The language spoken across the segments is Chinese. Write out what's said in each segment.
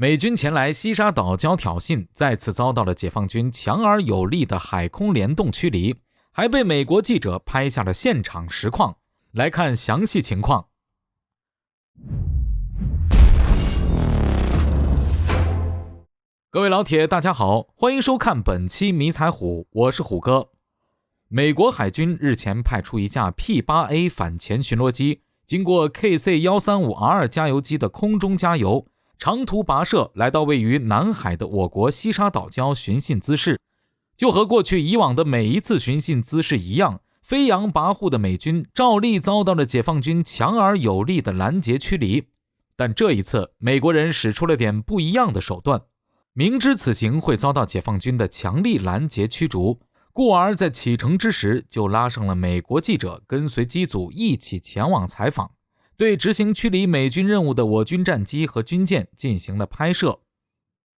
美军前来西沙岛礁挑衅，再次遭到了解放军强而有力的海空联动驱离，还被美国记者拍下了现场实况。来看详细情况。各位老铁大家好，欢迎收看本期迷彩虎，我是虎哥。美国海军日前派出一架 P-8A 反潜巡逻机，经过 KC-135R 加油机的空中加油，长途跋涉来到位于南海的我国西沙岛礁巡弋姿势。就和过去以往的每一次巡弋姿势一样，飞扬跋扈的美军照例遭到了解放军强而有力的拦截驱离。但这一次美国人使出了点不一样的手段，明知此行会遭到解放军的强力拦截驱逐，故而在启程之时就拉上了美国记者跟随机组一起前往采访，对执行驱离美军任务的我军战机和军舰进行了拍摄。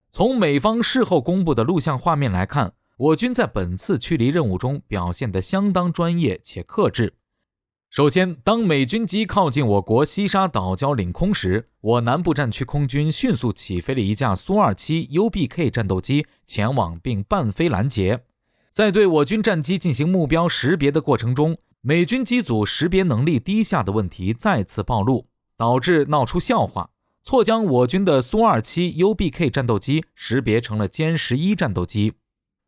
从美方事后公布的录像画面来看，我军在本次驱离任务中表现得相当专业且克制。首先，当美军机靠近我国西沙岛礁领空时，我南部战区空军迅速起飞了一架苏27 UBK 战斗机前往并伴飞拦截。在对我军战机进行目标识别的过程中，美军机组识别能力低下的问题再次暴露，导致闹出笑话，错将我军的苏27 UBK 战斗机识别成了歼11战斗机。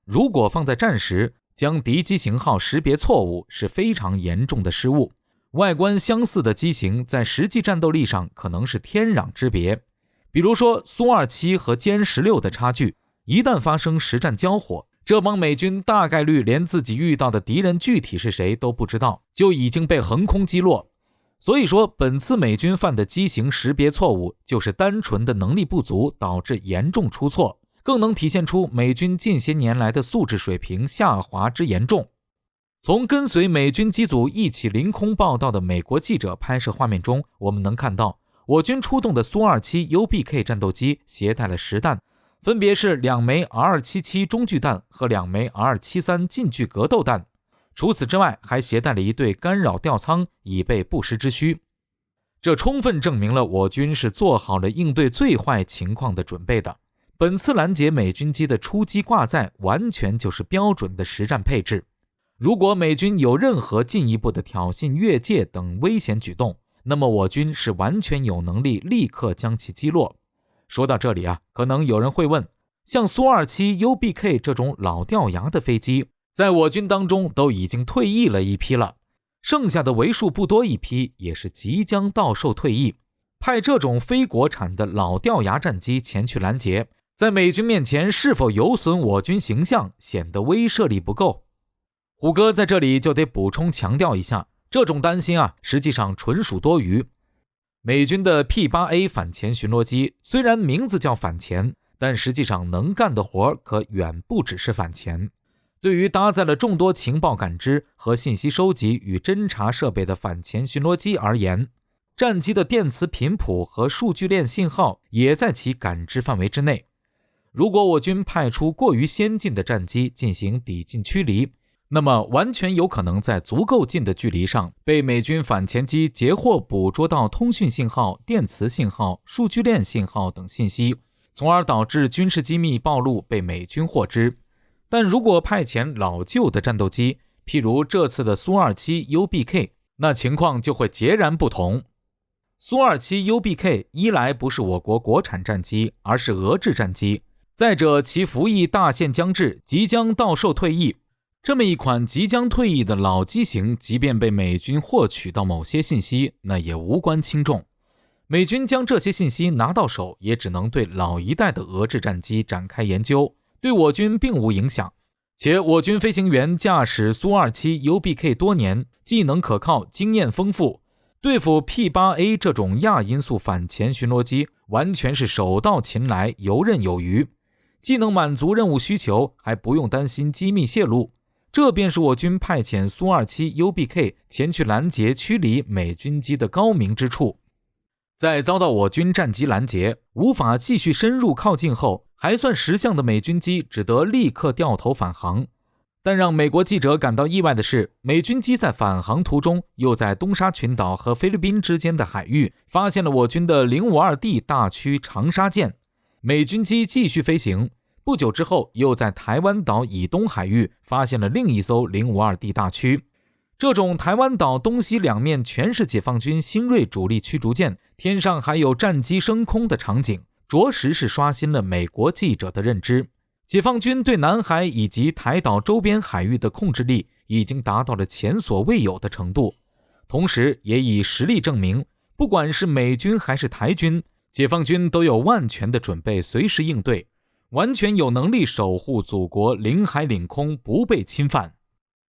如果放在战时，将敌机型号识别错误是非常严重的失误。外观相似的机型在实际战斗力上可能是天壤之别。比如说苏27和歼16的差距，一旦发生实战交火，这帮美军大概率连自己遇到的敌人具体是谁都不知道，就已经被横空击落。所以说，本次美军犯的机型识别错误，就是单纯的能力不足导致严重出错，更能体现出美军近些年来的素质水平下滑之严重。从跟随美军机组一起凌空报道的美国记者拍摄画面中，我们能看到我军出动的苏27 UBK 战斗机携带了10弹，分别是2枚 R-77 中距弹和2枚 R-73 近距格斗弹。除此之外，还携带了一对干扰吊舱，以备不时之需。这充分证明了我军是做好了应对最坏情况的准备的。本次拦截美军机的出击挂载完全就是标准的实战配置。如果美军有任何进一步的挑衅越界等危险举动，那么我军是完全有能力立刻将其击落。说到这里可能有人会问，像苏27 UBK 这种老掉牙的飞机，在我军当中都已经退役了一批了，剩下的为数不多一批也是即将到售退役。派这种非国产的老掉牙战机前去拦截，在美军面前是否有损我军形象，显得威慑力不够。虎哥在这里就得补充强调一下，这种担心实际上纯属多余。美军的 P-8A 反潜巡逻机虽然名字叫反潜，但实际上能干的活可远不只是反潜。对于搭载了众多情报感知和信息收集与侦察设备的反潜巡逻机而言，战机的电磁频谱和数据链信号也在其感知范围之内。如果我军派出过于先进的战机进行抵近驱离，那么完全有可能在足够近的距离上被美军反潜机截获捕捉到通讯信号、电磁信号、数据链信号等信息，从而导致军事机密暴露被美军获知。但如果派遣老旧的战斗机，譬如这次的苏27 UBK， 那情况就会截然不同。苏27 UBK 一来不是我国国产战机，而是俄制战机，再者其服役大限将至，即将到售退役。这么一款即将退役的老机型，即便被美军获取到某些信息，那也无关轻重。美军将这些信息拿到手，也只能对老一代的俄制战机展开研究，对我军并无影响。且我军飞行员驾驶苏27 UBK 多年，技能可靠，经验丰富，对付 P-8A 这种亚音速反潜巡逻机完全是手到擒来，游刃有余，既能满足任务需求，还不用担心机密泄露。这便是我军派遣苏27 UBK 前去拦截驱离美军机的高明之处。在遭到我军战机拦截，无法继续深入靠近后，还算识相的美军机只得立刻掉头返航。但让美国记者感到意外的是，美军机在返航途中又在东沙群岛和菲律宾之间的海域发现了我军的 052D 大驱长沙舰。美军机继续飞行，不久之后又在台湾岛以东海域发现了另一艘 052D 大驱。这种台湾岛东西两面全是解放军新锐主力驱逐舰，天上还有战机升空的场景，着实是刷新了美国记者的认知。解放军对南海以及台岛周边海域的控制力已经达到了前所未有的程度，同时也以实力证明，不管是美军还是台军，解放军都有万全的准备随时应对，完全有能力守护祖国领海领空不被侵犯。